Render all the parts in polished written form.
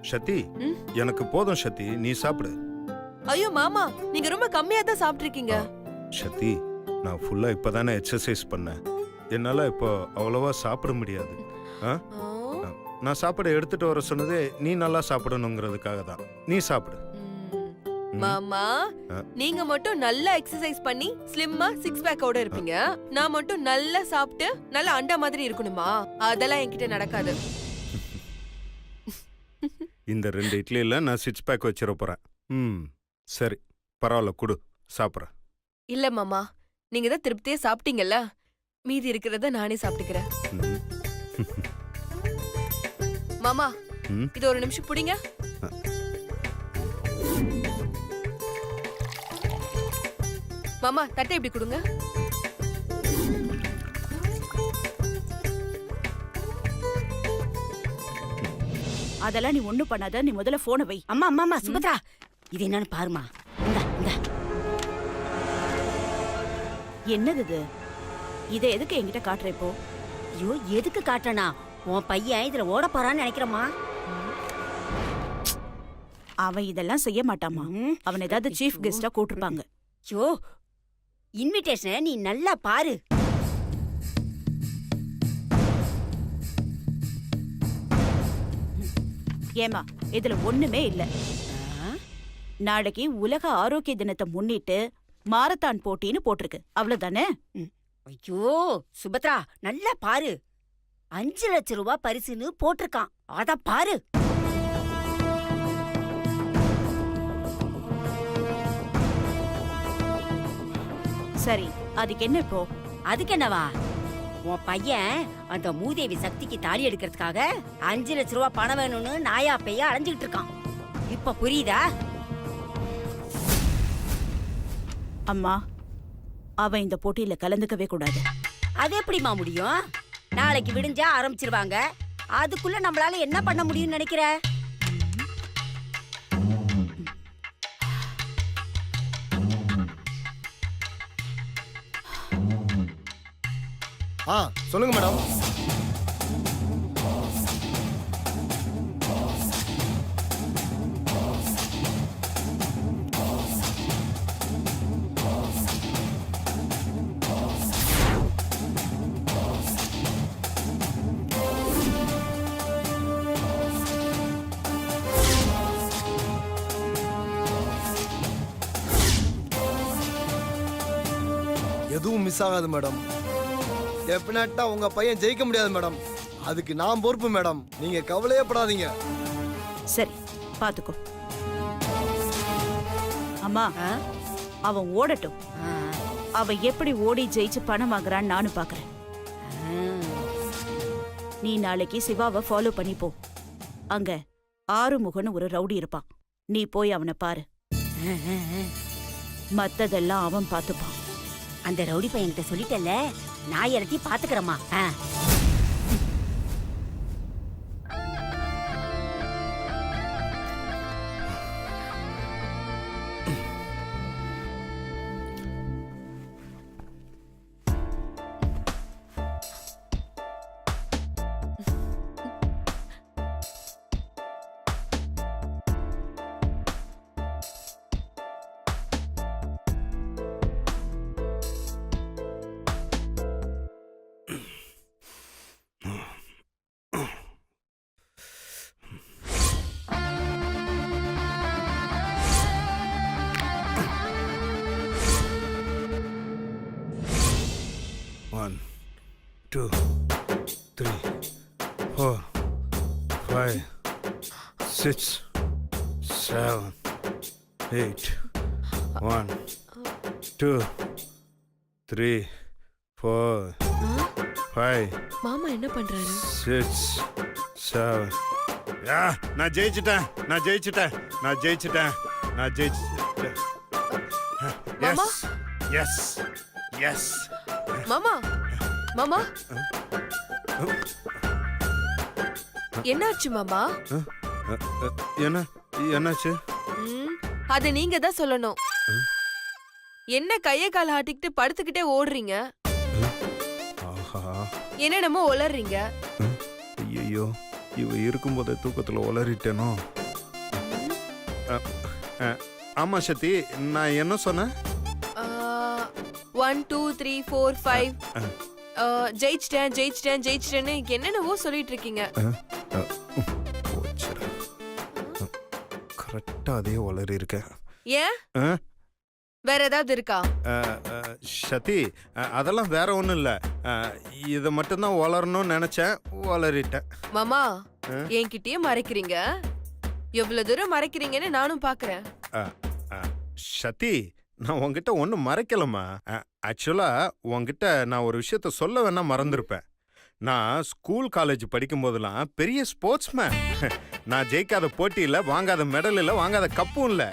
சத்தி, எனக்கு போதும் சத்தி, நீ சாப்பிடு. ஐயோ மாமா, நீங்க ரொம்ப கம்மியா தான் சாப்பிட்டிருக்கீங்க. சத்தி, நான் ஃபுல்லா இப்பதானே எக்ஸசைஸ் பண்ணேன். என்னால இப்போ அவ்வளவா சாப்பிட முடியாது. நான் சாப்பிட எடுத்துட்டு வர சொன்னதே நீ நல்லா சாப்பிடணுங்கிறதுக்காக தான். நீ சாப்பிடு. மாமா, நீங்க மட்டும் நல்லா எக்ஸசைஸ் பண்ணி ஸ்லிம்மா 6 பேக்கோட இருப்பீங்க. நான் மட்டும் நல்லா சாப்பிட்டு நல்லா அண்டா மாதிரி இருக்கணுமா? அதெல்லாம் என்கிட்ட நடக்காது. இந்த 2 இட்லியில நான் 6 பேக் வச்சிட போறேன். சரி, பரவாயில்ல, குடு, சாப்பிட்றேன். இல்ல மாமா, நீங்க தான் திருப்தியா சாப்பிட்டீங்கல்ல, மீதி இருக்கிறத நானே சாப்பிட்டுக்கிறேன். மாமா, இது ஒரு நிமிஷம் புடிங்க. மாமா, தட்டை இப்படி கொடுங்க. அதெல்லாம் நீ ஒண்ணும் பண்ணாத, நீ முதல்ல போனை வை. அம்மா அம்மா அம்மா சுபத்ரா, இது என்னன்னு பாருமா. என்னது இது? இதை எதுக்கு என்கிட்ட காட்டுற இப்போ? ஐயோ, எதுக்கு காட்டனா? உன் பையன் இதுல ஓட போறான்னு நினைக்கிறமா? அவன் இதெல்லாம் செய்ய மாட்டாமா. அவன் ஏதாவது சீஃப் கெஸ்டா கூட்டிருப்பாங்க. ஐயோ, இன்விடேஷனை நீ நல்லா பாரு. ஏமா, இதுல ஒண்ணுமே இல்ல. நாளைக்கு உலக ஆரோக்கிய தினத்தை முன்னிட்டு மாரத்தான் போட்டின்னு போட்டிருக்கு, அவ்வளவுதானே? ஐயோ சுபத்ரா, நல்லா பாரு. 5 லட்சம் ரூபாய் பரிசுன்னு போட்டிருக்கான், அத பாரு. சரி, அதுக்கு என்ன இப்போ? அதுக்கு என்னவா? உன் பையன் அந்த மூதேவி சக்திக்கு தாலி எடுக்கிறதுக்காக 5 லட்சம் ரூபாய் பணம் வேணும்னு நாயா பைய அலைஞ்சுக்கிட்டு இருக்கான். இப்ப புரியுதா? அம்மா, அவன் இந்த போட்டியில கலந்துக்கவே கூடாது. அது எப்படிமா முடியும்? நாளைக்கு விடிஞ்சா ஆரம்பிச்சிருவாங்க. அதுக்குள்ள நம்மளால என்ன பண்ண முடியும்னு நினைக்கிற? சொல்லுங்க மேடம். எதுவும் மிஸ் ஆகாது மேடம். டெஃபினட்டா உங்க பையன் ஜெயிக்க முடியாது மேடம். அதுக்கு நான் பொறுப்பு மேடம். நீங்க கவலையே படாதீங்க. சரி, பாத்துக்கோ. அம்மா, அவன் ஓடட்டும். அவன் எப்படி ஓடி ஜெயிச்சு பணம் வாங்குறான்னு நானும் பாக்குறேன். நீ நாளைக்கு சிவாவை ஃபாலோ பண்ணி போ. அங்க ஆறுமுகன்னு ஒரு ரவுடி இருப்பான். நீ போய் அவனை பாரு. மத்ததெல்லாம் அவன் பாத்துப்பான். அந்த ரவுடி பையன்கிட்ட சொல்லிட்டல, நான் எல்லாத்தையும் பாத்துக்கிறேம்மா. One, 2, 3, 4, 5, 6, 7, 8. 1, 2, 3, 4, 5. மாமா என்ன பண்றாரு? 6, 7. நான் ஜெயிச்சிட்டேன். மாமா? எஸ். மாமா, மாமா, என்னாச்சு மாமா? என்னாச்சு? அது நீங்க தான் சொல்லணும். என்ன கைய கால ஆட்டிக்கிட்டு படுத்துக்கிட்டே ஓடுறீங்க? ஆஹா, என்னென்னமோ உளறீங்க. ஐயோ, இவ இருக்கும்போதே தூக்கத்தில் உளறிட்டேனோ. ஆமா சத்தி, நான் என்ன சொன்னேன்? 1 2 3 4 5 ஜெயிச்சிட்டேன்னு என்னென்னவோ சொல்லிட்டு இருக்கீங்க. கரெக்டா அதே உளறி இருக்கேன். ஏன் வேற ஏதாவது இருக்கா? சதி, அதெல்லாம் வேற ஒன்றும் இல்லை. இதை மட்டும்தான் வளரணும்னு நினைச்சேன், வளரிட்டேன். மாமா என்கிட்டயே மறைக்கிறீங்க. எவ்வளவு தூரம் மறைக்கிறீங்கன்னு நானும் பாக்குறேன். சதி, நான் உங்ககிட்ட ஒன்றும் மறைக்கலம்மா. ஆக்சுவலா உங்ககிட்ட நான் ஒரு விஷயத்த சொல்ல வேணா மறந்துருப்பேன். நான் ஸ்கூல் காலேஜ் படிக்கும் போதெல்லாம் பெரிய ஸ்போர்ட்ஸ்மேன். நான் ஜெயிக்காத போட்டியில், வாங்காத மெடல் இல்லை, வாங்காத கப்பும் இல்லை.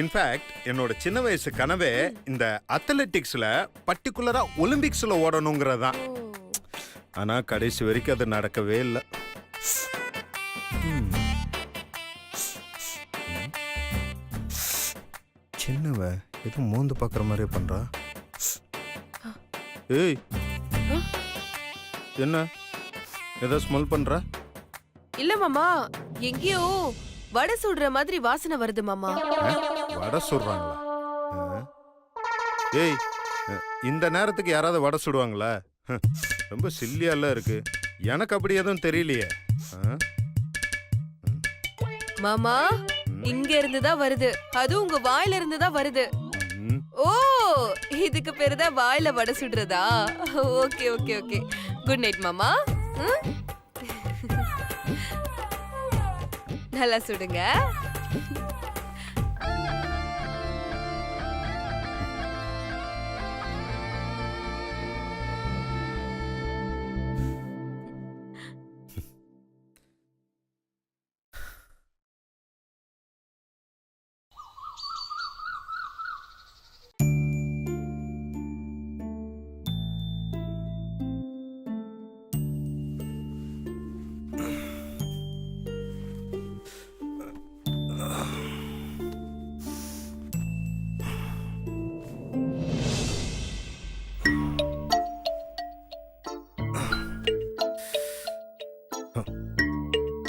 இன்ஃபேக்ட் என்னோட சின்ன வயசு கனவே இந்த அத்லெட்டிக்ஸ்ல, பர்டிகுலரா ஒலிம்பிக்ஸ்ல ஓடணுங்கிறதான். ஆனா கடைசி வரைக்கும் அது நடக்கவே இல்லை. சின்னவ ஏதோ மோந்து பாக்குற மாதிரியே பண்றா. ஏய், என்ன ஏதோ ஸ்மெல் பண்ற? இல்ல மாமா, எங்கேயோ வடை சுடுற மாதிரி வாசனை வருது மாமா. வடை சுடுறாங்களா? ஏய், இந்த நேரத்துக்கு யாராவது வடை சுடுவாங்களா? ரொம்ப சில்லியால இருக்கு. எனக்கு அப்படி எதுவும் தெரியலையே. மாமா, இங்க இருந்து தான் வருது. அது உங்க வாயில இருந்து தான் வருது. ஓ, இதுக்கு பேரு தான் வாயில வடை சுடுறதா? Okay okay okay. Good night மாமா. நல்லா சுடுங்க.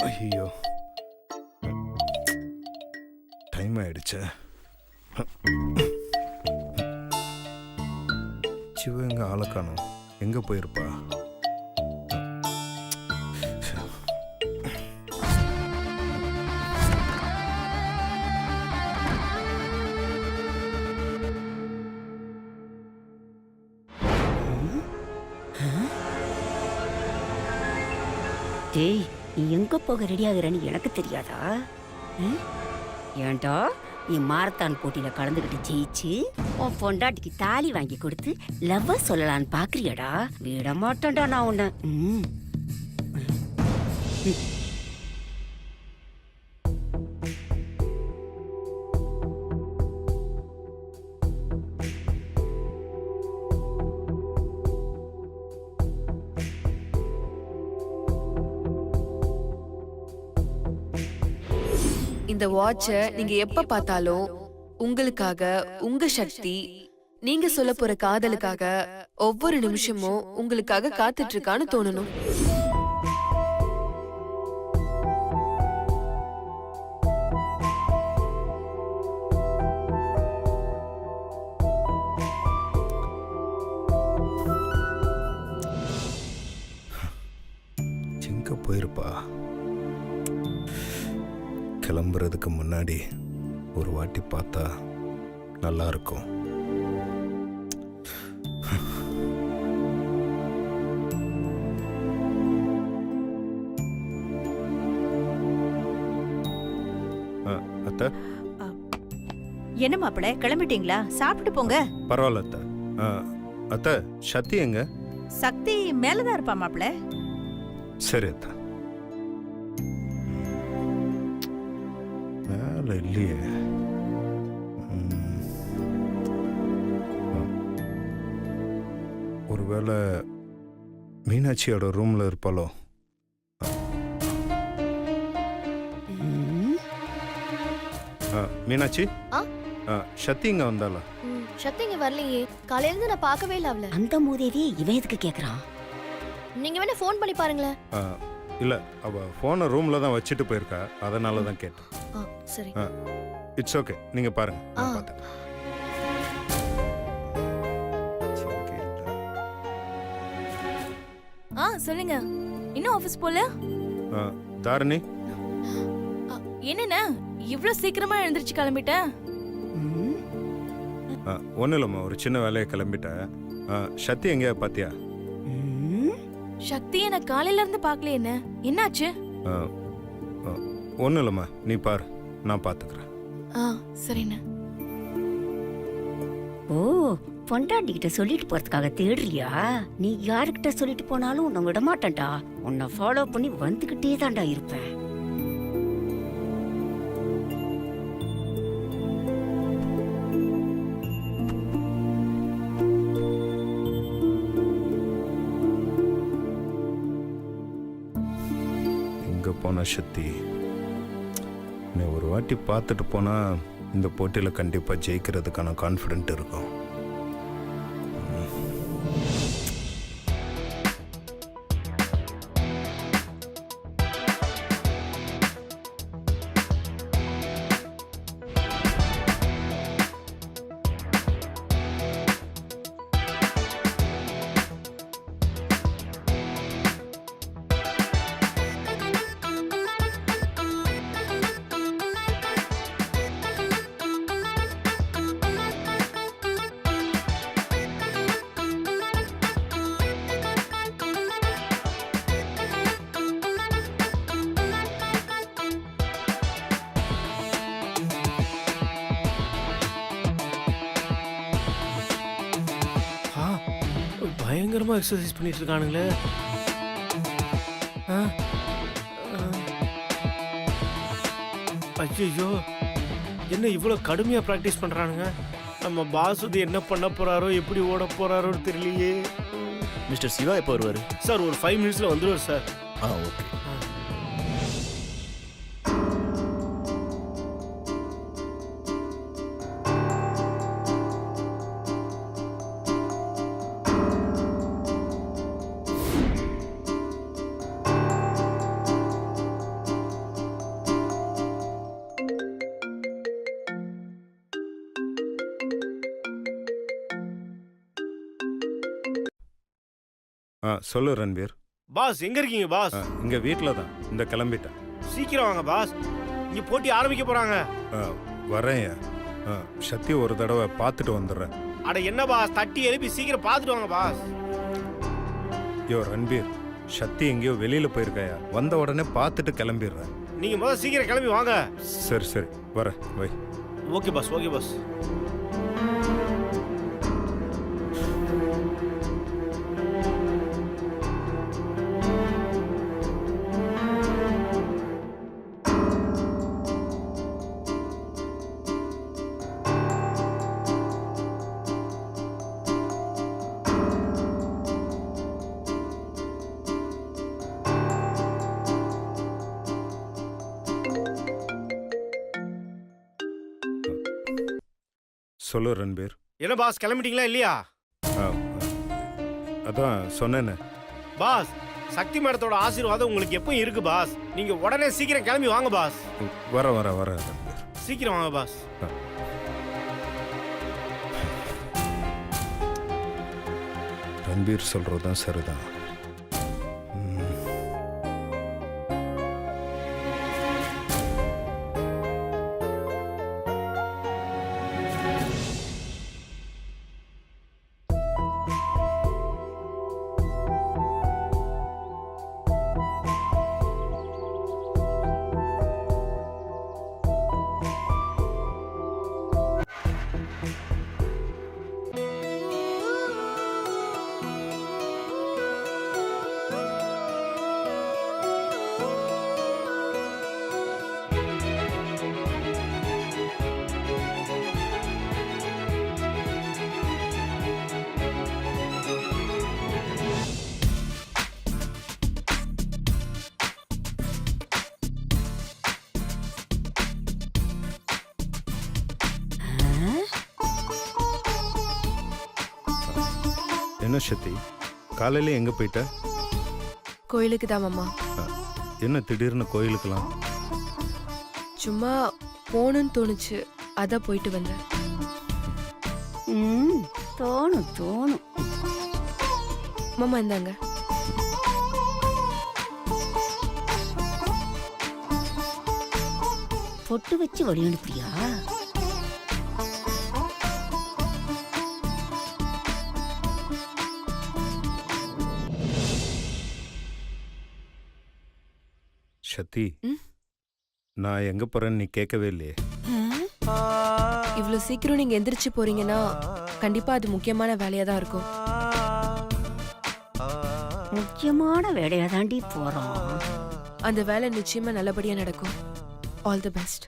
ஐயோ, டைம் ஆயிடுச்சு. சிவ எங்க ஆளை காணோம், எங்க போயிருப்பா? டேய், நீ எங்க போக ரெடி ஆகுறன்னு எனக்கு தெரியாதா? ஏன்டா நீ மாரத்தான் போட்டியில கலந்துக்கிட்டு ஜெயிச்சு உன் பொண்டாட்டிக்கு தாலி வாங்கி கொடுத்து லவ்வ சொல்லலான்னு பாக்குறியாடா? விட மாட்டேன்டா நான் உன்னை. இந்த வாட்ச நீங்க எப்ப பார்த்தாலும் உங்களுக்காக, உங்க சக்தி, நீங்க சொல்ல போற காதலுக்காக ஒவ்வொரு நிமிஷமும் உங்களுக்காக காத்துட்டு இருக்கான்னு தோணணும். எங்க போயிருப்பா? கிளம்புறதுக்கு முன்னாடி ஒரு வாட்டி பார்த்தா நல்லா இருக்கும். அத்தை, என்ன மாப்பிள, கிளம்பிட்டீங்களா? சாப்பிட்டு போங்க. பரவாயில்ல அத்தை. அத்தை, சத்தி எங்க? சக்தி மேலதான் இருப்பா மாப்பிள. சரி அத்தை. மேல இல்லையே. ஒருவேளை மீனாட்சியோட ரூம்ல இருப்பாளோ? மீனாட்சி, சத்தி இங்க வந்தாளா? சக்தி இங்க வரலையே. காலையில இருந்து நான் பார்க்கவே இல்ல அவள. அந்த மூதேவி இவன் எதுக்கு கேக்குறான்? நீங்க வேணா ஃபோன் பண்ணி பாருங்களேன். இல்லை அவள் ஃபோனை ரூமில் தான் வச்சுட்டு போயிருக்கா, அதனால தான் கேட்டேன். ஆ சரி. இட்ஸ் ஓகே, நீங்கள் பாருங்க, நான் ஆ. பார்த்துக்கிறேன். சொல்லுங்க. இன்னும் ஆபீஸ் போல? தாரணி, என்னண்ணா இவ்ளோ சீக்கிரமா எழுந்திருச்சு கிளம்பிட்ட? ஒன்றும் இல்லைம்மா, ஒரு சின்ன வேலையை கிளம்பிட்டேன். சத்தி எங்கேயா பார்த்தியா? சக்தியை நான் காலையில இருந்து பார்க்கல. என்னாச்சு? ஒன்றும் இல்லைம்மா, நீ பாரு, நான் பார்த்துக்கிறேன். சரிண்ணா. ஓ, பொண்டாட்டிக்கிட்ட சொல்லிட்டு போறதுக்காக தேடுறியா? நீ யாருக்கிட்ட சொல்லிட்டு போனாலும் உன்னை விட மாட்டேன்டா. உன்னை ஃபாலோ பண்ணி வந்துகிட்டே தான்டா இருப்பேன். எங்கே போன சக்தி? நீ ஒரு வாட்டி பார்த்துட்டு போனால் இந்த போட்டியில் கண்டிப்பாக ஜெயிக்கிறதுக்கான கான்ஃபிடென்ட் இருக்கும். பயங்கரமா எக்ஸசைஸ் பண்ணிட்டு இருக்கானுங்களே. ஐயோ, என்ன இவ்வளோ கடுமையா ப்ராக்டிஸ் பண்றானுங்க? நம்ம பாசுதி என்ன பண்ண போறாரோ, எப்படி ஓட போறாரோன்னு தெரியலையே. மிஸ்டர் சிவா எப்போ வருவார்? சார் ஒரு 5 மினிட்ஸ்ல வந்துருவார் சார். ஓகே. சொல்லு ரன்வீர். பாஸ் எங்க இருக்கீங்க பாஸ்? இங்கே வீட்டில் தான், இந்த கிளம்பிட்டேன். சீக்கிரம் வாங்க பாஸ், இங்க போட்டி ஆரம்பிக்க போறாங்க. வரேன். சக்தி ஒரு தடவை பார்த்துட்டு வந்துடுறேன். அட என்ன பாஸ், தட்டி எழுப்பி சீக்கிரம் பார்த்துட்டு வாங்க பாஸ். யோ ரன்வீர், சக்தி எங்கேயோ வெளியில் போயிருக்காயா, வந்த உடனே பார்த்துட்டு கிளம்பிடுறேன். நீங்க முதல்ல சீக்கிரம் கிளம்பி வாங்க. சரி சரி, வரேன், வை. Okay boss, okay boss. சொல்லு ரன்பீர். என்ன பாஸ், கிளம்பிட்டீங்களா இல்லையா? அதான் சொன்னேன்னு. பாஸ், சக்தி மேடத்தோட ஆசீர்வாதம் உங்களுக்கு எப்பவும் இருக்கு பாஸ். நீங்க உடனே சீக்கிரம் கிளம்பி வாங்க பாஸ். வர ரன்பீர், சீக்கிரம் வாங்க பாஸ். ரன்பீர் சொல்றதுதான் சரிதான். என்ன சக்தி, காலையில எங்க போயிட்ட? கோயிலுக்கு தான் மாமா. என்ன திடீர்னு கோயிலுக்கெல்லாம்? சும்மா போகணும்னு தோணுச்சு, அதான் போயிட்டு வந்தேன். தோணும் தோணும். மாமா இந்தாங்க. பொட்டு வச்சு வழி அனுப்புறியா? சத்தி, ம்? நான் எங்க போறேன்னு நீ கேட்கவே இல்லையே. இவ்வளவு சீக்கிரம் நீங்க எந்திரிச்சு போறீங்கன்னா கண்டிப்பா அது முக்கியமான வேலையா தான் இருக்கும். முக்கியமான வேலையா தாண்டி போறோம். அந்த வேலை நிச்சயமா நல்லபடியா நடக்கும். All the best.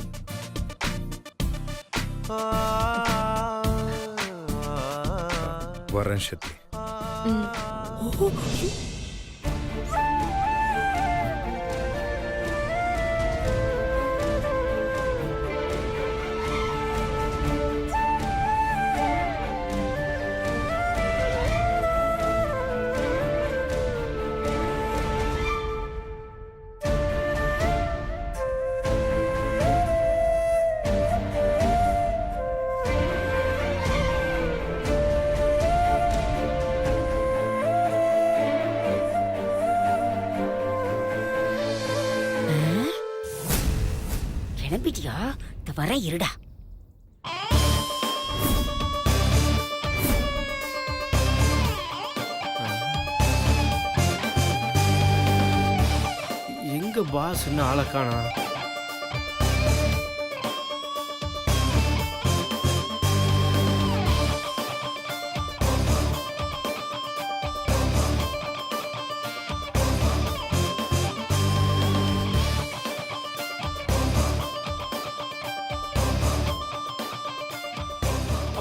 வரேன் சத்தி. கிளம்பிட்டியா? இந்த வர இருடா. எங்க பாஸ் இன்னும் ஆளக்கானா?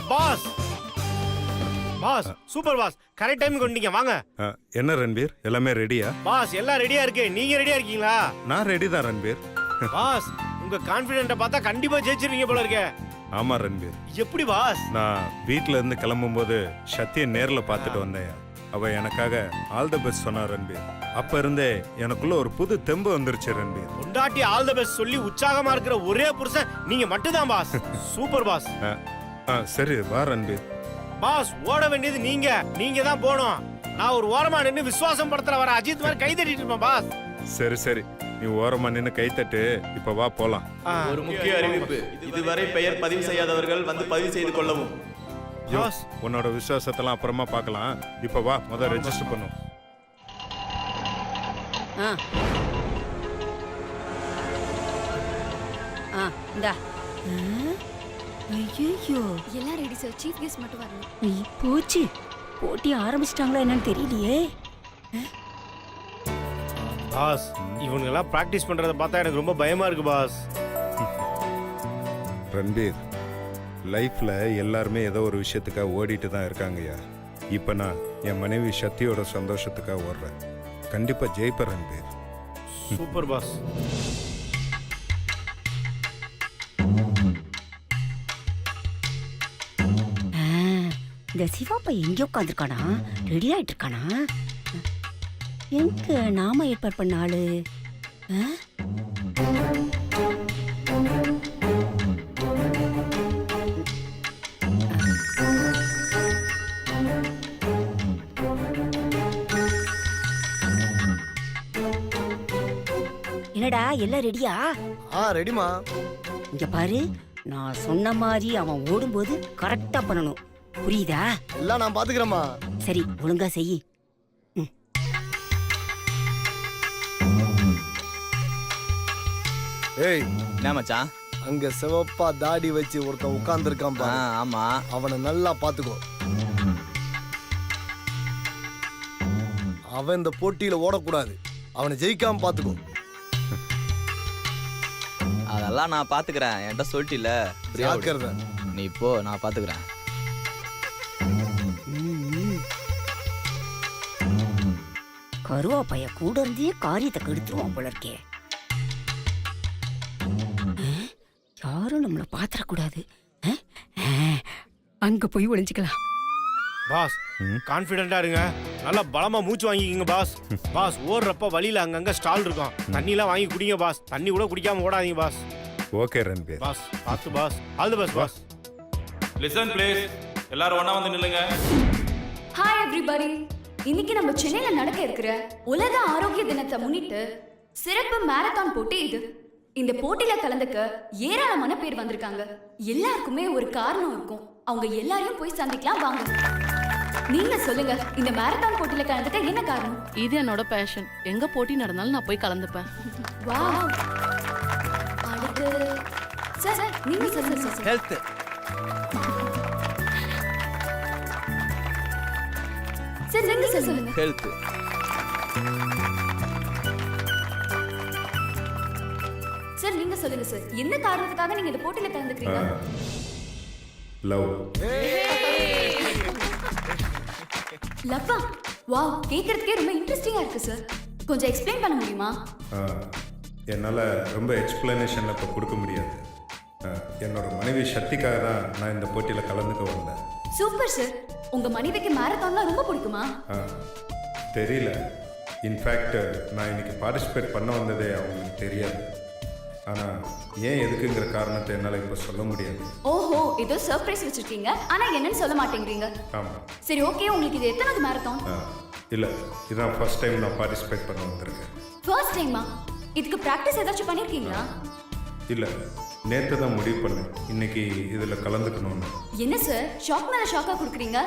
Boss boss, super boss, correct time கொண்டீங்க. வாங்க என்ன ரன்பீர், எல்லாமே ரெடியா? பாஸ், எல்லாம் ரெடியா இருக்கு. நீங்க ரெடியா இருக்கீங்களா? நான் ரெடி தான் ரன்பீர். பாஸ், உங்க கான்ஃபிடென்ட்ட பார்த்தா கண்டிப்பா ஜெயிச்சிருவீங்க போல இருக்கே. ஆமா ரன்பீர். எப்படி பாஸ்? நான் வீட்ல இருந்து கிளம்பும்போது சத்தியை நேர்ல பார்த்துட்டு வந்தேன். அவ எனக்காக ஆல் தி பெஸ்ட் சொன்னா ரன்பீர். அப்ப இருந்தே எனக்குள்ள ஒரு புது தெம்பு வந்துருச்சு ரன்பீர். பொண்டாட்டி ஆல் தி பெஸ்ட் சொல்லி உற்சாகமா இருக்கிற ஒரே புருஷன் நீங்க மட்டும்தான் பாஸ். Super pass. சரி வா ரன்பீர். பாஸ், ஓட வேண்டியது நீங்க. நீங்க தான் போகணும். நான் ஒரு ஓரமா நின்னு விசுவாசம் படத்துல வர அஜித் மாதிரி கை தட்டிட்டு இருப்பேன் பாஸ். சரி சரி, நீ ஓரமா நின்னு கை தட்டு. இப்ப வா போலாம். ஒரு முக்கிய அறிவிப்பு. இதுவரை பெயர் பதிவு செய்யாதவர்கள் வந்து பதிவு செய்து கொள்ளவும். பாஸ், உன்னோட விசுவாசத்தெல்லாம் அப்புறமா பார்க்கலாம். இப்ப வா, முதல்ல ரெஜிஸ்டர் பண்ணும். இந்தா. ஐயோ, எல்லாம் ரெடி சார், சீஃப் கெஸ்ட் மட்டும் வரணும். நீ போச்சு. போட்டி ஆரம்பிச்சிட்டாங்களா என்னன்னு தெரியலையே. பாஸ், இவங்க எல்லாம் பிராக்டிஸ் பண்றத பார்த்தா எனக்கு ரொம்ப பயமா இருக்கு பாஸ். ரன்பீர், லைஃப்ல எல்லாருமே ஏதோ ஒரு விஷயத்துக்காக ஓடிட்டு தான் இருக்காங்கய்யா. இப்ப நான் என் மனைவி சத்தியோட சந்தோஷத்துக்காக ஓடுறேன். கண்டிப்பா ஜெயிப்பேன் ரன்பீர். Super pass. இந்த சிவாப்பா எங்க உட்காந்துருக்கானா? ரெடி ஆயிட்டு இருக்கானா? எங்க நாம ஏற்பாடு பண்ண ஆளு? என்னடா, எல்லாம் ரெடியா? ரெடிமா. இங்க பாரு, நான் சொன்ன மாதிரி அவன் ஓடும்போது கரெக்டா பண்ணணும். புரியுதா? எல்லாம் நான் பாத்துக்கிறேம்மா. சரி, ஒழுங்கா செய். ஏய், என்ன மச்சான்? அங்க சிவப்பா தாடி வச்சு ஒருத்தன் உட்கார்ந்துருக்கான் பாரு. ஆமா. அவனை நல்லா பாத்துக்கோ. அவன் இந்த போட்டியில ஓடக்கூடாது. அவனை ஜெயிக்காம பாத்துக்கோ. அதெல்லாம் நான் பாத்துக்கிறேன். என்கிட்ட சொல்லிட்டில. ஜாக்கிரதை. நீ போ, நான் பாத்துக்கிறேன். கருவா பைய கூட இருந்தே காரியத்தை கெடுத்துருவான் போல இருக்கே. யாரும் நம்மள பாத்திரக்கூடாது. அங்க போய் ஒளிஞ்சுக்கலாம். பாஸ், கான்ஃபிடென்ட்டா இருங்க. நல்லா பலமா மூச்சு வாங்கிக்கிங்க பாஸ். பாஸ் ஓடுறப்ப வழியில அங்கங்க ஸ்டால் இருக்கும். தண்ணிலாம் வாங்கி குடிங்க பாஸ். தண்ணி கூட குடிக்காம ஓடாதீங்க பாஸ். ஓகே ரன்பீர். பாஸ் பார்த்து boss. All the best boss. Listen please, எல்லாரும் ஒண்ணா வந்து நில்லுங்க. Hi everybody. இன்னைக்கு நம்ம சென்னையில நடக்க இருக்கிற உலக ஆரோக்கிய தினத்தை முன்னிட்டு சிறப்பு மாரத்தான் போட்டி இது. இந்த போட்டியில கலந்துக்க ஏராளமான பேர் வந்திருக்காங்க. எல்லாருக்குமே ஒரு காரணம் இருக்கும். அவங்க எல்லாரையும் போய் சந்திக்கலாம் வாங்க. நீங்க சொல்லுங்க, இந்த மாரத்தான் போட்டியில கலந்துக்க என்ன காரணம்? இது என்னோட பேஷன். எங்க போட்டி நடந்தாலும் நான் போய் கலந்துப்பேன். வாவ். அடுத்து சார் நீங்க சொல்லுங்க சார். ஹெல்த். சார் நீங்க சொல்லுங்க. ஹெல்த். சார் நீங்க சொல்லுங்க சார். என்ன காரணத்துக்காக நீங்க இந்த போட்டியில கலந்துக்கிறீங்க? லவ். லவ்வா? வாவ், கேக்குறதுக்கே ரொம்ப இன்ட்ரெஸ்டிங்கா இருக்கு சார். கொஞ்சம் எக்ஸ்பிளைன் பண்ண முடியுமா? என்னால் ரொம்ப எக்ஸ்பிளனேஷனில் இப்போ கொடுக்க முடியாது. என்னோட மனைவி சக்திக்காக தான் நான் இந்த போட்டியில் கலந்துக்க வந்தேன். Super sir. உங்க மனைவிக்கு மாரத்தான்ல ரொம்ப பிடிக்குமா? தெரியல. இன்ஃபேக்ட் நான் இன்னைக்கு பார்ட்டிசிபேட் பண்ண வந்ததே அவங்களுக்கு தெரியாது. ஆனால் ஏன் எதுக்குங்கிற காரணத்தை என்னால் இப்போ சொல்ல முடியாது. ஓஹோ, ஏதோ சர்ப்ரைஸ் வச்சிருக்கீங்க. ஆனா என்னன்னு சொல்ல மாட்டேங்கிறீங்க. ஆமாம். சரி ஓகே, உங்களுக்கு இது எத்தனாவது மாரத்தான்? இல்லை, இதுதான் ஃபர்ஸ்ட் டைம் நான் பார்ட்டிசிபேட் பண்ண வந்திருக்கேன். ஃபர்ஸ்ட் டைமா? இதுக்கு பிராக்டிஸ் ஏதாச்சும் பண்ணிருக்கீங்களா? இல்லை, நேற்று தான் முடிவு பண்ணேன் இன்னைக்கு இதில் கலந்துக்கணும்னு. என்ன சார், ஷாக் மேல ஷாக்கா கொடுக்குறீங்க?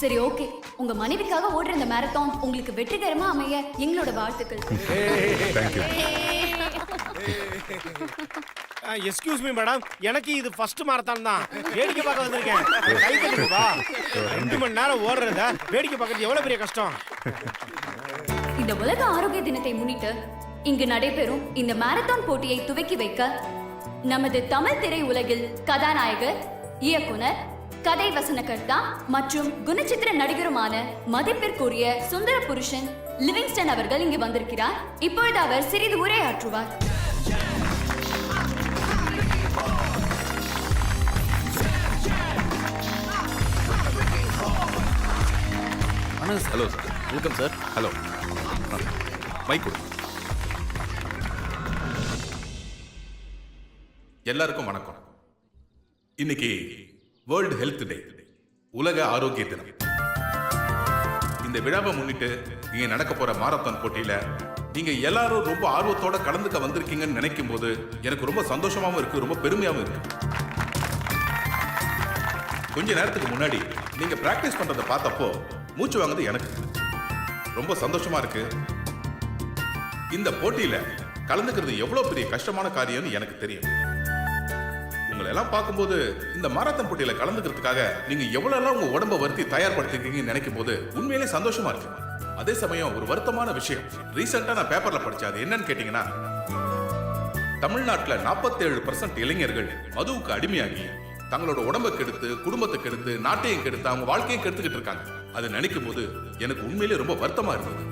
சரி ஓகே, உங்க மனைவிக்காக ஓடுற இந்த மாரத்தான் உங்களுக்கு வெற்றிகரமா அமைய எங்களோட வாழ்த்துக்கள். தேங்க்யூ. எக்ஸ்கியூஸ் மீ மேடம், எனக்கு இது ஃபர்ஸ்ட் மாரத்தான் தான். வேடிக்கை பார்க்க வந்திருக்கேன். கை தட்டுங்க வா. 2 மணி நேரம் ஓடுறத வேடிக்கை பார்க்கறது எவ்வளவு பெரிய கஷ்டம். இந்த உலக ஆரோக்கிய தினத்தை முன்னிட்டு இங்கு நடைபெறும் இந்த மாரத்தான் போட்டியை துவக்கி வைக்க நமது தமிழ் திரை உலகில் கதாநாயகர், இயக்குனர், கதை வசனகர்த்தா மற்றும் குணச்சித்திர நடிகருமான மதிப்பிற்குரிய சுந்தர புருஷன் லிவிங்ஸ்டன் அவர்கள் இங்கு வந்திருக்கிறார். இப்பொழுது அவர் சிறிது உரையாற்றுவார். Hello sir, welcome sir. Hello, mic கொடு. எல்லாருக்கும் வணக்கம். இன்னைக்கு வேர்ல்டு ஹெல்த் டே, உலக ஆரோக்கிய தினம். இந்த விழாவை முன்னிட்டு இங்க நடக்க போற மாரத்தான் போட்டியில நீங்க எல்லாரும் ரொம்ப ஆர்வத்தோட கலந்துக்க வந்திருக்கீங்கன்னு நினைக்கும் போது எனக்கு ரொம்ப சந்தோஷமாவும் இருக்கு, ரொம்ப பெருமையாவும் இருக்கு. கொஞ்ச நேரத்துக்கு முன்னாடி நீங்க பிராக்டிஸ் பண்றதை பார்த்தப்போ மூச்சு வாங்குது எனக்கு ரொம்ப சந்தோஷமா இருக்கு. இந்த போட்டியில கலந்துக்கிறது எவ்வளவு பெரிய கஷ்டமான காரியம்னு எனக்கு தெரியும். உங்களை எல்லாம் பார்க்கும்போது இந்த மாரத்தான் போட்டியில கலந்துக்கிறதுக்காக நீங்க எவ்வளவு எல்லாம் உங்க உடம்ப வருத்தி தயார்படுத்திருக்கீங்கன்னு நினைக்கும் போது உண்மையிலே சந்தோஷமா இருக்கு. அதே சமயம் ஒரு வருத்தமான விஷயம் ரீசெண்டா நான் பேப்பர்ல படிச்சேன். அது என்னன்னு கேட்டீங்கன்னா, தமிழ்நாட்டுல 47% இளைஞர்கள் மதுவுக்கு அடிமையாகி தங்களோட உடம்பை கெடுத்து, குடும்பத்தை கெடுத்து, நாட்டையும் கெடுத்து, அவங்க வாழ்க்கையும் கெடுத்துக்கிட்டு இருக்காங்க. அது நினைக்கும் போது எனக்கு உண்மையிலே ரொம்ப வருத்தமா இருந்தது.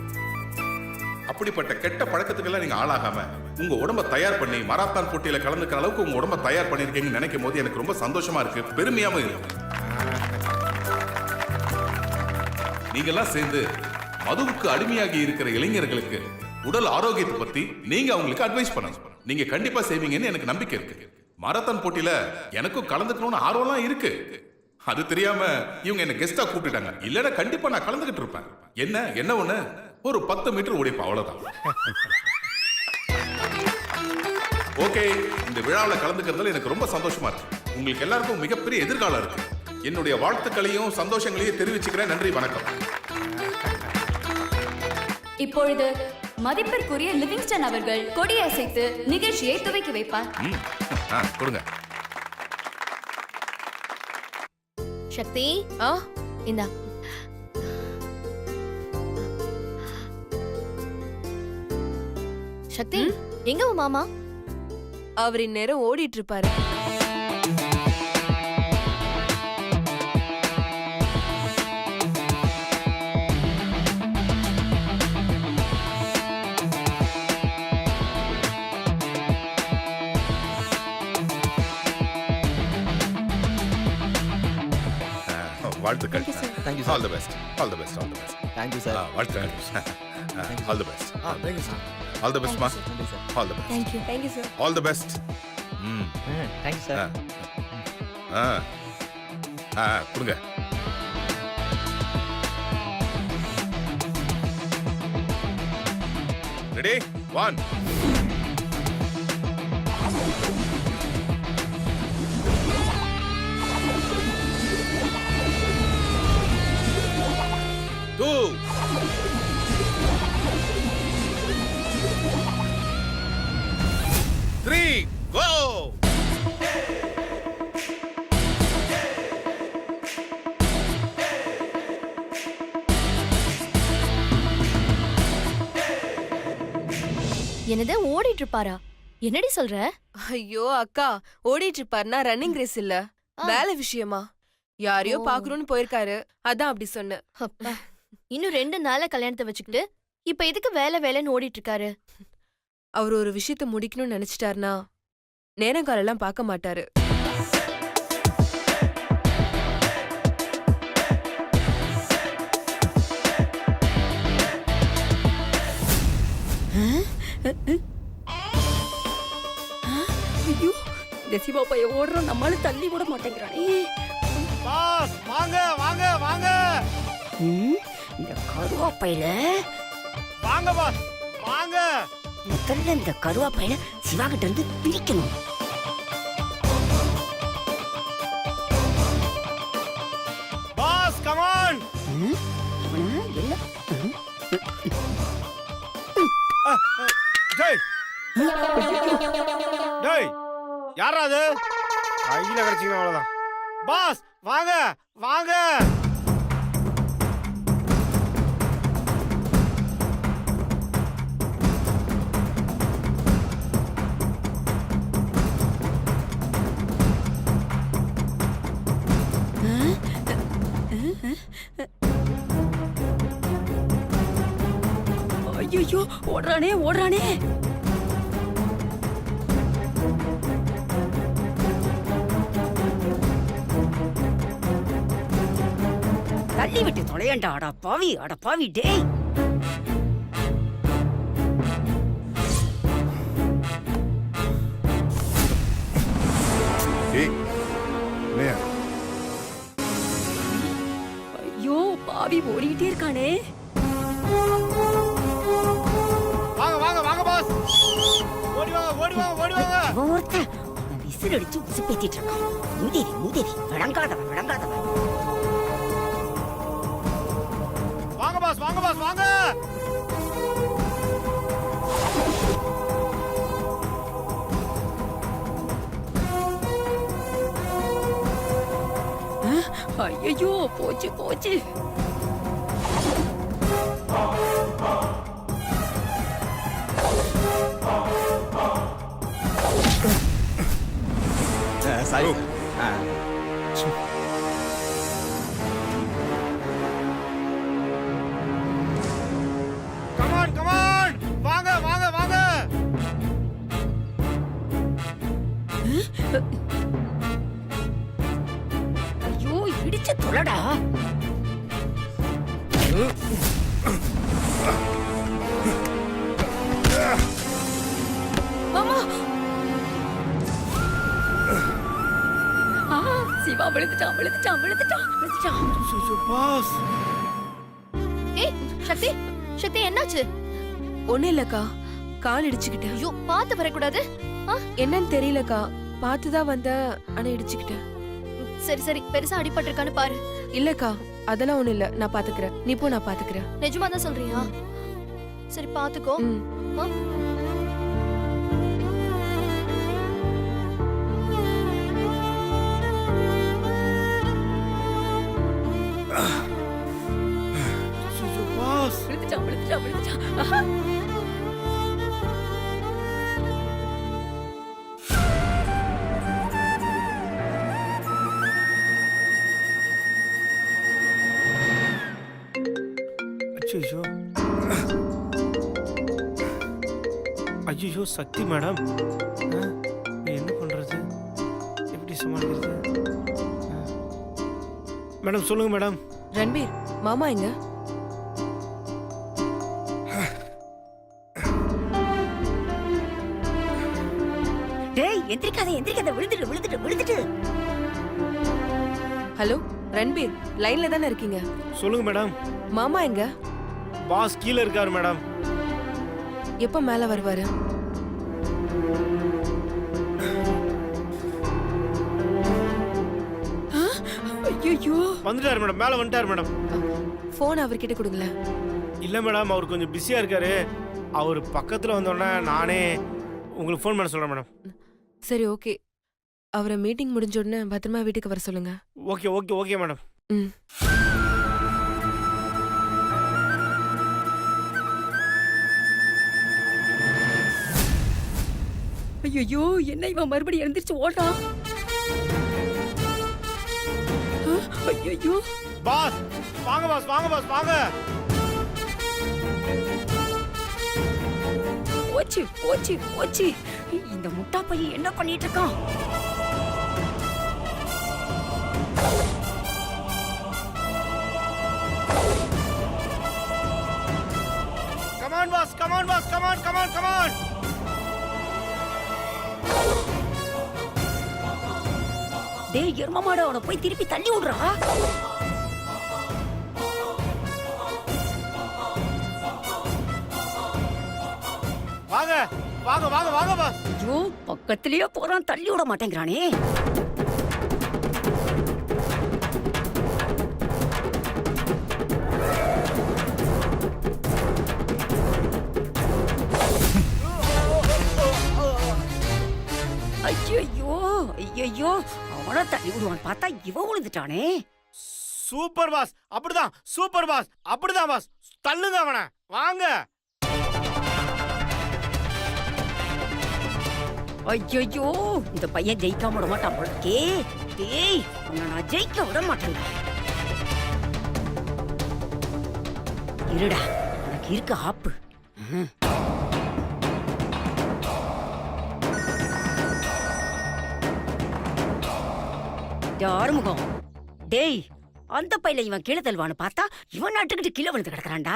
அப்படிப்பட்ட கெட்ட பழக்கத்துக்கெல்லாம் நீங்க ஆளாகாம உங்க உடம்ப தயார் பண்ணி மாரத்தான் போட்டியில கலந்துக்கிற அளவுக்கு உங்க உடம்ப தயார் பண்ணிருக்கீங்கன்னு நினைக்கும் போது எனக்கு ரொம்ப சந்தோஷமா இருக்கு, பெருமையாவும் இருக்கு. நீங்க எல்லாம் சேர்ந்து மதுவுக்கு அடிமையாகி இருக்கிற இளைஞர்களுக்கு உடல் ஆரோக்கியத்தை பத்தி நீங்க அவங்களுக்கு அட்வைஸ் பண்ணணும். நீங்க கண்டிப்பா செய்வீங்கன்னு எனக்கு நம்பிக்கை இருக்கு. மாரத்தான் போட்டியில எனக்கும் கலந்துக்கணும்னு ஆர்வம்லாம் இருக்கு. அது தெரியாம இவங்க என்ன கெஸ்டா கூப்பிட்டுட்டாங்க. இல்லன்னா கண்டிப்பா நான் கலந்துகிட்டு இருப்பேன். என்ன ஒண்ணு, ஒரு 10 மீட்டர் ஓடிப்பா, அவ்வளவுதான். ஓகே, இந்த விழாவில் கலந்துக்கிறதுல எனக்கு ரொம்ப சந்தோஷமா இருக்கு. உங்களுக்கு எல்லாருக்கும் மிகப்பெரிய எதிர்காலம் இருக்கு. என்னுடைய வாழ்த்துக்களையும் சந்தோஷங்களையும் தெரிவிச்சுக்கிறேன். நன்றி, வணக்கம். இப்பொழுது மதிப்பிற்குரிய லிவிங்ஸ்டன் அவர்கள் கொடியசைத்து நிகழ்ச்சியை துவக்கி வைப்பார். கொடுங்க. சக்தி, இந்தா. சக்தி, எங்க உன் மாமா? அவர் இந்நேரம் ஓடிட்டு இருப்பாரு. வாழ்த்துக்கள். Thank you all the best. All the best. All the best. Thank you sir. வாழ்த்துக்கள். All the best. Thank you sir. All the best மா. All the best. Thank you thank you sir. All the best. Thank you sir. கொடுங்க. Ready 1 2 3 go. என்னது ஓடிட்டு இருப்பாரா? என்னடி சொல்ற? ஐயோ அக்கா, ஓடிட்டு இருப்பாருன்னா ரன்னிங் ரேஸ் இல்ல, வேலை விஷயமா. யாரையோ பாக்குறோம்னு போயிருக்காரு, அதான் அப்படி சொன்னேன். அப்பா, இன்னும் 2 நாளா கல்யாணத்தை வச்சுக்கிட்டு இப்ப எதுக்கு வேலை வேலைன்னு ஓடிட்டு இருக்காரு? அவர் ஒரு விஷயத்த முடிக்கணும்னு நினைச்சிட்டாருனா நேரங்காலெல்லாம் பார்க்க மாட்டாரு. ஐயோ, இந்த சிவா பையன் ஓடுறோம், நம்மளால தள்ளி விட மாட்டேங்கிறானே. பாஸ் வாங்க வாங்க வாங்க இந்த கருவாப்பையில வாங்க பாஸ் வாங்க. முதல்ல இந்த கருவாப்பையில சிவா கிட்ட இருந்து பிரிக்கணும். Pass come on. ஜெய் டேய், யாரா அது? கையில கிடைச்சிங்க அவ்வளவுதான். பாஸ் வாங்க வாங்க. ஐயோ, ஓடுறானே ஓடுறானே. தள்ளி விட்டு தொலையண்டா. அட பாவி, அட பாவி டேய். ஐயோ, பாவி ஓடிக்கிட்டே இருக்கானே. வாங்க வாங்க வாங்க பாஸ். ஓடி வாங்க ஓடி வாங்க ஓடி வாங்க. ஒருத்தன் விசில் அடிச்சு உசுப்பேத்திட்டு இருக்கான். மூதேவி மூதேவி, விளங்காதவன் விளங்காதவன். வாங்க பாஸ் வாங்க பாஸ் வாங்க. ஐயோ, போச்சு போச்சு. Sorry. Come on come on. வாங்க வாங்க வாங்க. ஐயோ, இடிச்சு தொலைடா. மாமா, சிவா விழுந்துட்டான் விழுந்துட்டான் விழுந்துட்டான் விழுந்துட்டான். பாஸ் ஏய் சக்தி, சக்தி என்னாச்சு? ஒண்ணும் இல்லக்கா, கால் இடிச்சுக்கிட்டேன். ஐயோ, பார்த்து வரக்கூடாது. என்னன்னு தெரியலக்கா, பார்த்துதான் வந்த, ஆனா இடிச்சுக்கிட்டேன். சரி சரி, பெருசா அடிபட்டிருக்கான்னு பாரு. இல்லக்கா, அதெல்லாம் ஒண்ணும் இல்ல, நான் பாத்துக்கிறேன். நீ போ, நான் பாத்துக்கிறேன். நிஜமா தான் சொல்றியா? சரி பாத்துக்கோ. ம். ஆ? பாஸ் விழுந்துட்டான் விழுந்துட்டான் விழுந்துட்டான். ஐயோ ஐயோ, சக்தி மேடம், என்ன பண்றது, எப்படி சமாளிக்கிறது? மேடம் சொல்லுங்க மேடம். ரன்பீர் மாமா எங்க? டேய் எந்திரிக்காத எந்திரிக்காத, விழுந்துட்டு விழுந்துட்டு விழுந்துட்டு. ஹலோ ரன்பீர், லைன்ல தானே இருக்கீங்க? சொல்லுங்க மேடம். மாமா எங்க? பாஸ் கீழே இருக்காரு மேடம். எப்ப மேல வருவாரு? ஐயோ வந்துட்டாரு மேடம், மேல வந்துட்டாரு மேடம். போன் அவர்கிட்ட கொடுங்களேன். இல்ல மேடம், அவர் கொஞ்சம் பிஸியா இருக்காரு. அவர் பக்கத்துல வந்தோடனே நானே உங்களுக்கு ஃபோன் பண்ண சொல்றேன் மேடம். சரி ஓகே, அவரை மீட்டிங் முடிஞ்ச உடனே பத்திரமா வீட்டுக்கு வர சொல்லுங்க. Okay okay okay madam. ம். ஐயோ என்ன இவன் மறுபடியும் எழுந்திருச்சு ஓடுறான். ஐயோ பாஸ் வாங்க பாஸ், வாங்க பாஸ், வாங்க. போச்சு போச்சு போச்சு. இந்த முட்டா பையன் என்ன பண்ணிட்டு இருக்கான்? Come on boss, come on boss, come on come on come on. டேய் எருமமாட, அவனை போய் திருப்பி தள்ளி விடுறா. வாங்க வாங்க வாங்க வாங்க பாஸ். ஐயோ பக்கத்திலேயே போறான், தள்ளி விட மாட்டேங்கிறானே. ஐயோ ஐயோ, அவனை தள்ளி விடுவான் பார்த்தா இவன் விழுந்துட்டானே. சூப்பர் பாஸ், அப்படிதான். சூப்பர் பாஸ், அப்படிதான் பாஸ். தள்ளுங்க அவனை, வாங்க. ஐயோ இந்த பையன் ஜெயிக்காம விட மாட்டான் போலக்கே. டேய் உன்னை நான் ஜெயிக்க விட மாட்டேன்டா. இருடா, உனக்கு இருக்க ஆப்பு. ஆறுமுகம், டேய் அந்த பையில இவன் கீழே தள்ளுவான்னு பார்த்தா இவன் நாட்டுக்கிட்டு கீழே விழுந்து கிடக்குறான்டா.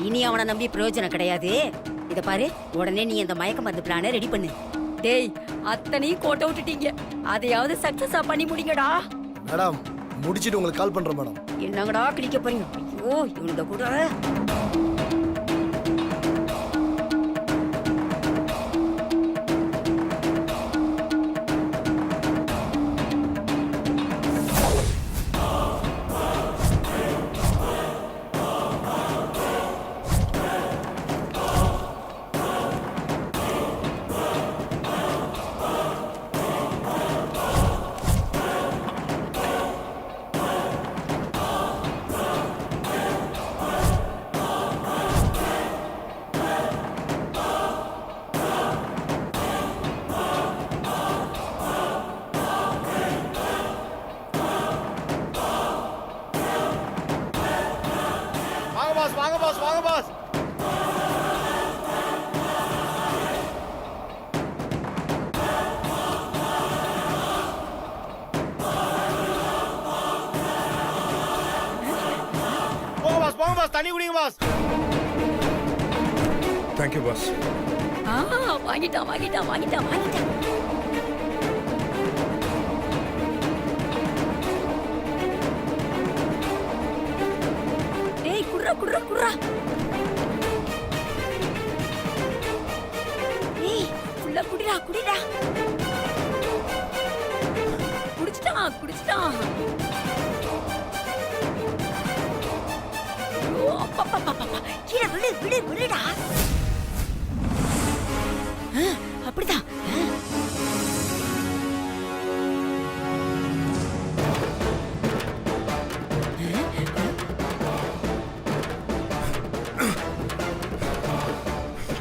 இனி அவனை நம்பி பிரயோஜனம் கிடையாது. இத பாரு, உடனே நீ அந்த மயக்க மருந்து பிளான ரெடி பண்ணு. டேய் அத்தனையும் கோட்டை விட்டுட்டீங்க, அதையாவது சக்சஸா பண்ணி முடிங்கடா. மேடம் முடிச்சிட்டு உங்களுக்கு கால் பண்றேன் மேடம். என்னங்கடா கிளிக்க போறீங்க? ஐயோ இவனுங்க கூட. வாங்க பாஸ், வாங்க பாஸ். போங்க பாஸ், போங்க பாஸ், தண்ணி குடிங்க பாஸ். Thank you boss. வாங்கிட்டான் வாங்கிட்டான் வாங்கிட்டான் வாங்கிட்டான். டேய் குடுறா குடுறா குடுறா. ஏய் ஃபுல்லா குடிடா குடிடா. குடிச்சிட்டான் குடிச்சிட்டான். ஐயோ அப்பப்பப்பப்ப, கீழே விழு விழு விழுடா. அப்படிதான்.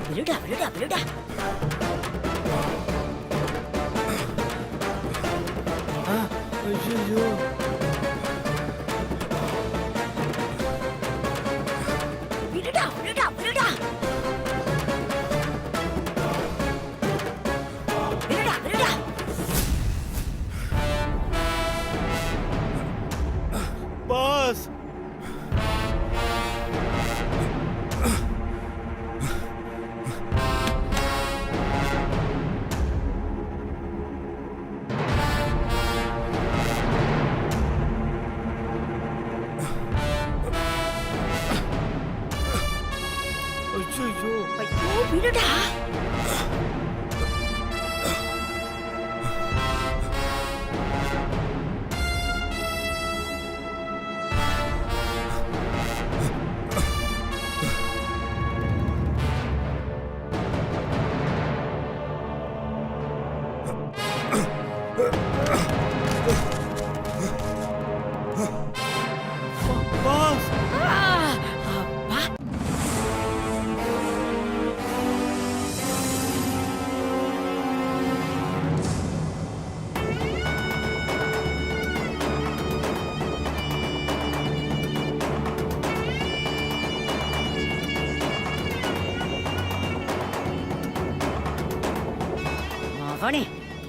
விழுடா விழுடா விழுடா. ஐயோ விழுடா விழுடா விழுடா. விழுடா விழுடா. பாஸ் அவனே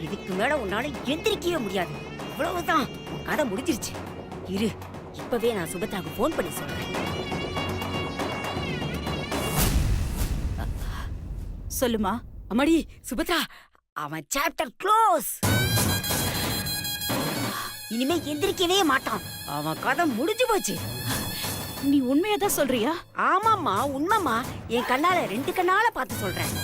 இதுக்கு மேல உன்னால எந்திரிக்கவே முடியாது. இவ்வளவுதான், உன் கதை முடிஞ்சிருச்சு. இரு, இப்பவே நான் சுபத்ராவுக்கு ஃபோன் பண்ணி சொல்றேன். சொல்லுமா. அம்மாடி சுபத்ரா, அவன் சாப்டர் க்ளோஸ். இனிமே எந்திரிக்கவே மாட்டான். அவன் கதை முடிஞ்சு போச்சு. நீ உண்மையாதான் சொல்றியா? ஆமாம்மா, உண்மைம்மா. என் கண்ணால 2 கண்ணால பார்த்து சொல்றேன்.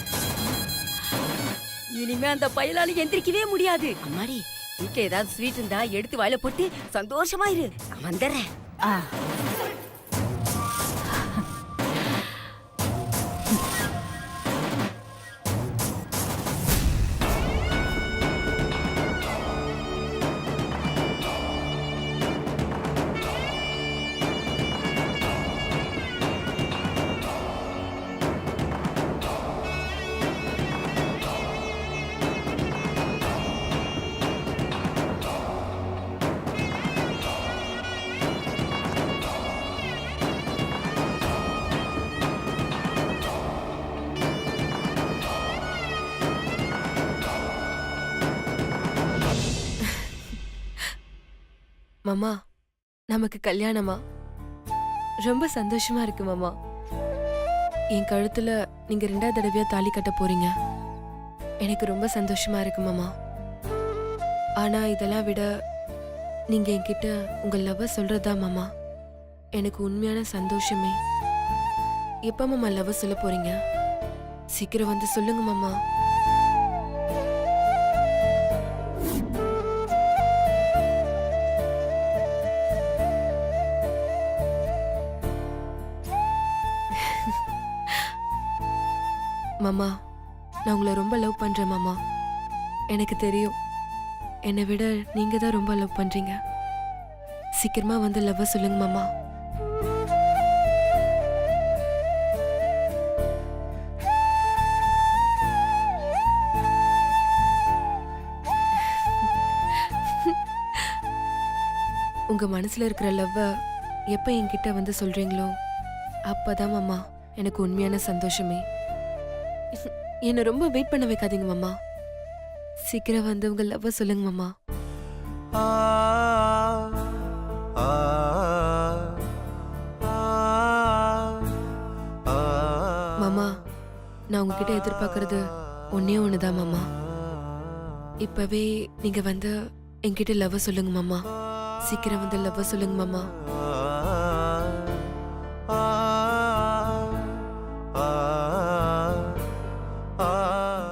இனிமே அந்த பயலால எந்திரிக்கவே முடியாது. அம்மாடி, வீட்டுல ஏதாவது ஸ்வீட் இருந்தா எடுத்து வாயில போட்டு சந்தோஷமா இரு. நான் வந்துடுறேன். மாமா, நமக்கு கல்யாணமா? ரொம்ப சந்தோஷமா இருக்கு மாமா. என் கழுத்துல நீங்க 2வது தடவையா தாலி கட்ட போறீங்க. எனக்கு ரொம்ப சந்தோஷமா இருக்கு மாமா. ஆனா இதெல்லாம் விட நீங்க என்கிட்ட உங்க லவ் சொல்றதா மாமா எனக்கு உண்மையான சந்தோஷமே. எப்ப மாமா லவ் சொல்ல போறீங்க? சீக்கிரம் வந்து சொல்லுங்க மாமா. மாமா, நான் உங்களை ரொம்ப லவ் பண்றேன் மாமா. எனக்கு தெரியும், என்னை விட நீங்க தான் ரொம்ப லவ் பண்றீங்க. சீக்கிரமா வந்து லவ் சொல்லுங்க மாமா. உங்க மனசுல இருக்கிற லவ்வ எப்ப என்கிட்ட வந்து சொல்றீங்களோ அப்பதான் மாமா எனக்கு உண்மையான சந்தோஷமே. என்ன ரொம்ப வெயிட் பண்ண வைக்காதீங்க மாமா. சீக்கிரம் வந்து உங்க லவ்வ சொல்லுங்க மாமா. மாமா, நான் உங்ககிட்ட எதிர்பார்க்கறது ஒன்னே ஒண்ணுதான் மாமா. இப்பவே நீங்க வந்து என்கிட்ட லவ் சொல்லுங்க மாமா. சீக்கிரம் வந்து லவ் சொல்லுங்க மாமா.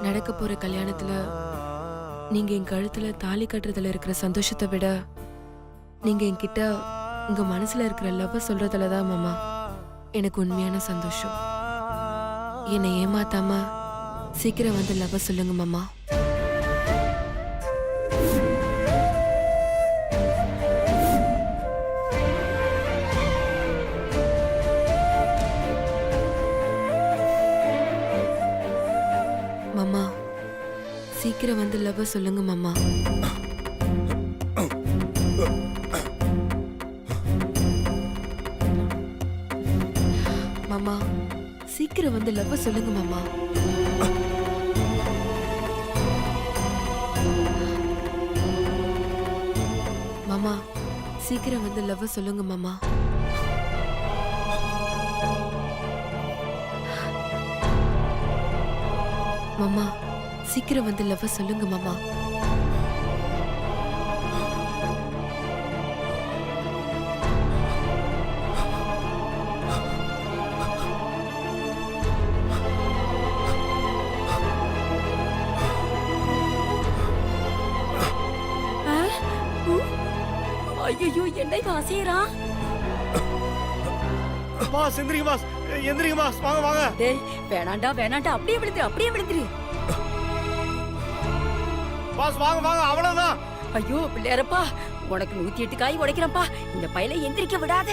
நடக்க போற கல்யாணத்துல நீங்க என் கழுத்துல தாலி கட்டுறதுல இருக்கிற சந்தோஷத்தை விட நீங்க என்கிட்ட உங்க மனசுல இருக்கிற லவ் சொல்றதுலதான் மாமா எனக்கு உண்மையான சந்தோஷம். என்னை ஏமாத்தாம சீக்கிரம் வந்து லவ் சொல்லுங்க மாமா. மாமா, சீக்கிரம் வந்து லவ் சொல்லுங்க மாமா. மாமா, சீக்கிரம் வந்து லவ் சொல்லுங்க மாமா. மாமா, சீக்கிரம் வந்து லவ் சொல்லுங்க மாமா. மாமா, சீக்கிரம் வந்து லவ் சொல்லுங்க மாமா. ஐயோ, என்ன இவன் அசையறான்? பாஸ் எந்திரிங்க பாஸ், எந்திரிங்க பாஸ், வாங்க வாங்க. டேய், வேணாண்டா வேணாண்டா, அப்படியே விழுந்துரு, அப்படியே விழுந்துரு. பாஸ் வாங்க வாங்க அவ்வளவுதான். ஐயோ பிள்ளையாரப்பா, உனக்கு 108 காய் உடைக்கிறப்பா. இந்த பையலை எந்திரிக்க விடாத.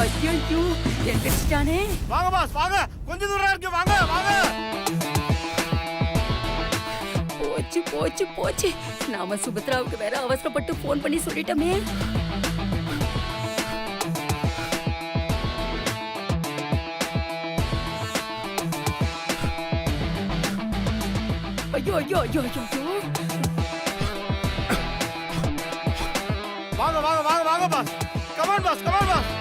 ஐயோ எந்திரிச்சிட்டானே. வாங்க பாஸ் வாங்க, கொஞ்ச தூரம் இருக்கு, வாங்க வாங்க. போச்சு போச்சு போச்சு. நாம சுபத்ராவுக்கு வேற அவசரப்பட்டு போன் பண்ணி சொல்லிட்டோமே. ஐயோ ஐயோ ஐயோ ஐயோ. வாங்க வாங்க வாங்க வாங்க boss. Come on boss, come on boss.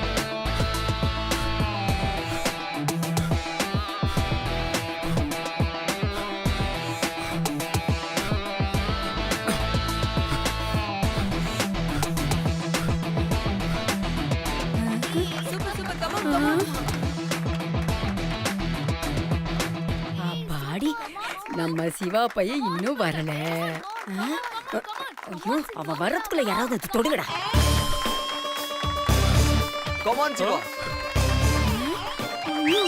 Super super come on come on. அப்பாடி, நம்ம சிவா பையன் இன்னும் வரல. ஐயோ, அவன் வர்றதுக்குள்ள யாராவது தொடுங்கடா. கமான் சிவா. ஐயோ